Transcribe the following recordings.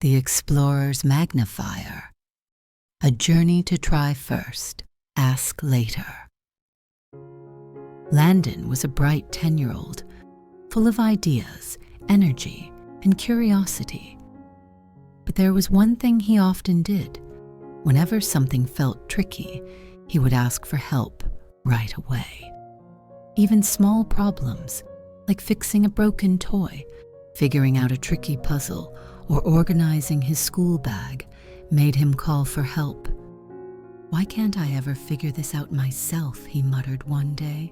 The Explorer's Magnifier. A journey to try first, ask later. Landon was a bright 10-year-old, full of ideas, energy, and curiosity. But there was one thing he often did. Whenever something felt tricky, he would ask for help right away. Even small problems, like fixing a broken toy, figuring out a tricky puzzle, or organizing his school bag, made him call for help. "Why can't I ever figure this out myself?" he muttered one day,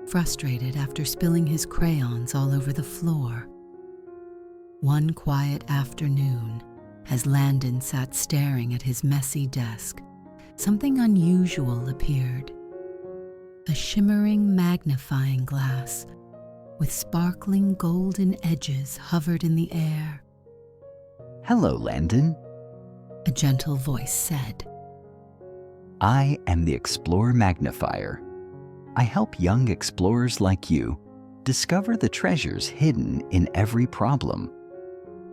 frustrated after spilling his crayons all over the floor. One quiet afternoon, as Landon sat staring at his messy desk, something unusual appeared. A shimmering magnifying glass with sparkling golden edges hovered in the air. "Hello, Landon," a gentle voice said. "I am the Explorer Magnifier. I help young explorers like you discover the treasures hidden in every problem.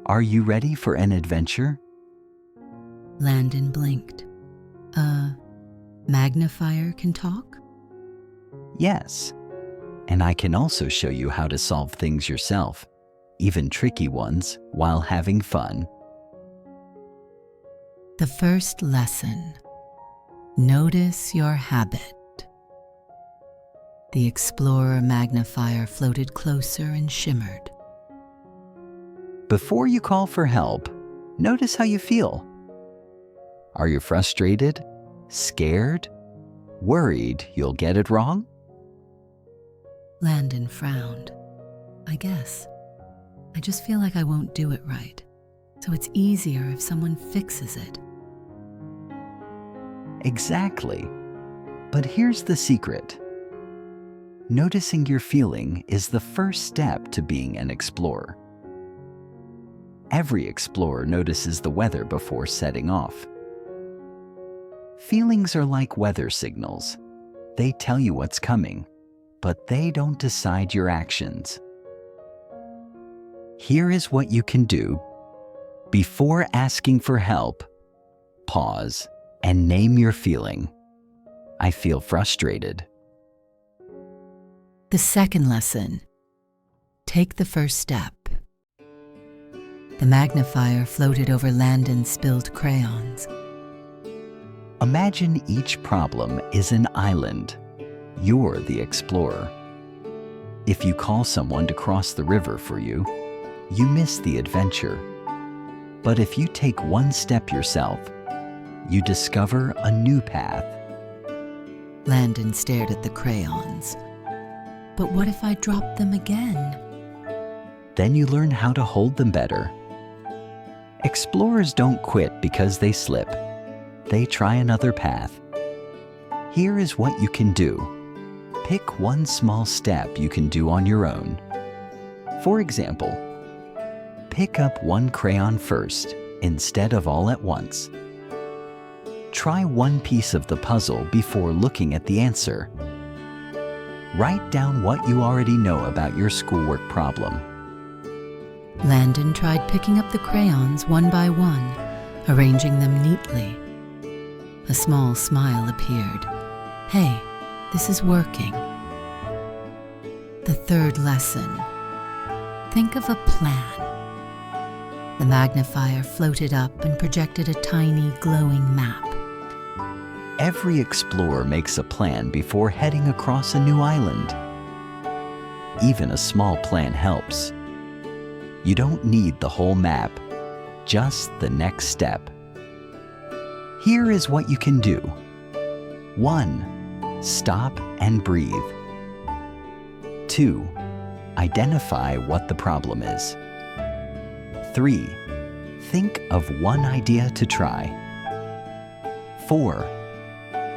Are you ready for an adventure?" Landon blinked. Magnifier can talk? "Yes, and I can also show you how to solve things yourself, even tricky ones, while having fun." The first lesson. Notice your habit. The Explorer Magnifier floated closer and shimmered. Before you call for help, notice how you feel. Are you frustrated, scared, worried you'll get it wrong? Landon frowned. "I guess. I just feel like I won't do it right, so it's easier if someone fixes it." Exactly. But here's the secret. Noticing your feeling is the first step to being an explorer. Every explorer notices the weather before setting off. Feelings are like weather signals. They tell you what's coming, but they don't decide your actions. Here is what you can do. Before asking for help, pause and name your feeling. "I feel frustrated." The second lesson. Take the first step. The magnifier floated over Landon's spilled crayons. Imagine each problem is an island. You're the explorer. If you call someone to cross the river for you, you miss the adventure. But if you take one step yourself, you discover a new path. Landon stared at the crayons. But what if I drop them again? Then you learn how to hold them better. Explorers don't quit because they slip. They try another path. Here is what you can do. Pick one small step you can do on your own. For example, pick up one crayon first instead of all at once. Try one piece of the puzzle before looking at the answer. Write down what you already know about your schoolwork problem. Landon tried picking up the crayons one by one, arranging them neatly. A small smile appeared. "Hey, this is working." The third lesson. Think of a plan. The magnifier floated up and projected a tiny glowing map. Every explorer makes a plan before heading across a new island. Even a small plan helps. You don't need the whole map, just the next step. Here is what you can do. 1. Stop and breathe. 2. Identify what the problem is. 3. Think of one idea to try. 4.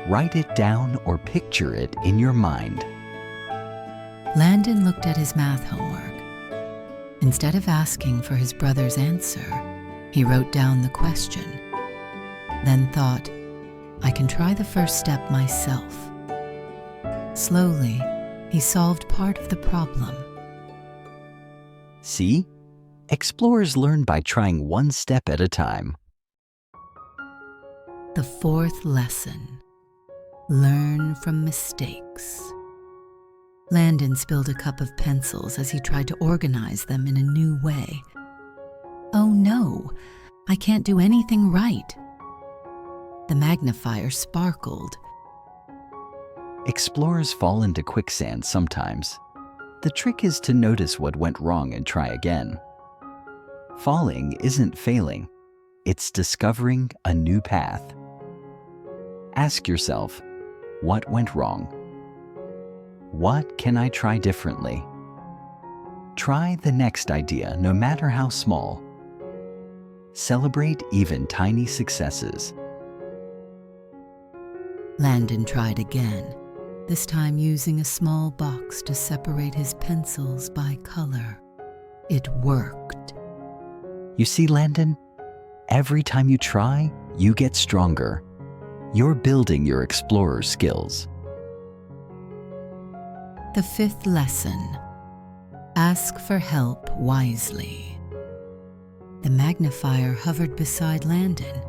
Write it down or picture it in your mind. Landon looked at his math homework. Instead of asking for his brother's answer, he wrote down the question, then thought, "I can try the first step myself." Slowly, he solved part of the problem. See? Explorers learn by trying one step at a time. The fourth lesson: learn from mistakes. Landon spilled a cup of pencils as he tried to organize them in a new way. Oh no, I can't do anything right. The magnifier sparkled. Explorers fall into quicksand sometimes. The trick is to notice what went wrong and try again. Falling isn't failing, it's discovering a new path. Ask yourself, what went wrong? What can I try differently? Try the next idea, no matter how small. Celebrate even tiny successes. Landon tried again, this time using a small box to separate his pencils by color. It worked. You see, Landon, every time you try, you get stronger. You're building your explorer skills. The fifth lesson: ask for help wisely. The magnifier hovered beside Landon.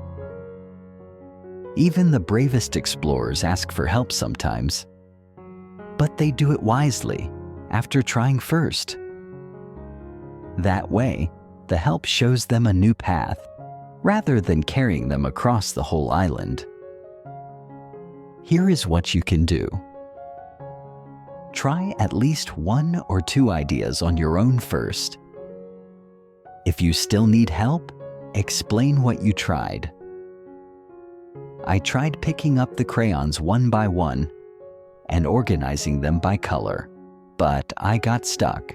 Even the bravest explorers ask for help sometimes, but they do it wisely after trying first. That way, the help shows them a new path rather than carrying them across the whole island. Here is what you can do. Try at least 1 or 2 ideas on your own first. If you still need help, explain what you tried. I tried picking up the crayons one by one and organizing them by color, but I got stuck.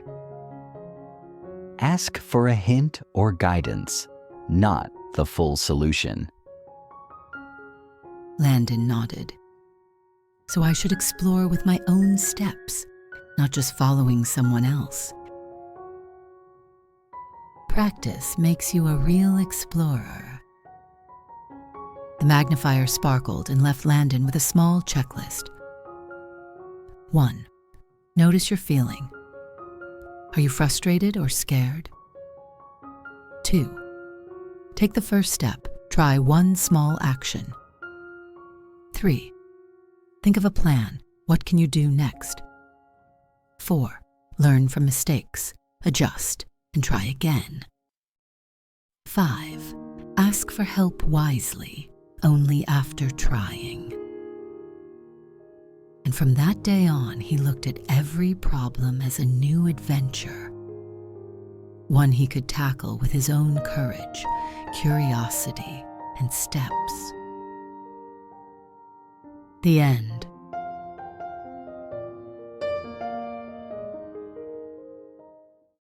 Ask for a hint or guidance, not the full solution. Landon nodded. So I should explore with my own steps, not just following someone else. Practice makes you a real explorer. The magnifier sparkled and left Landon with a small checklist. 1. Notice your feeling. Are you frustrated or scared? 2. Take the first step. Try one small action. 3. Think of a plan. What can you do next? 4. Learn from mistakes. Adjust and try again. 5. Ask for help wisely, only after trying. And from that day on, he looked at every problem as a new adventure. One he could tackle with his own courage, curiosity, and steps. The end.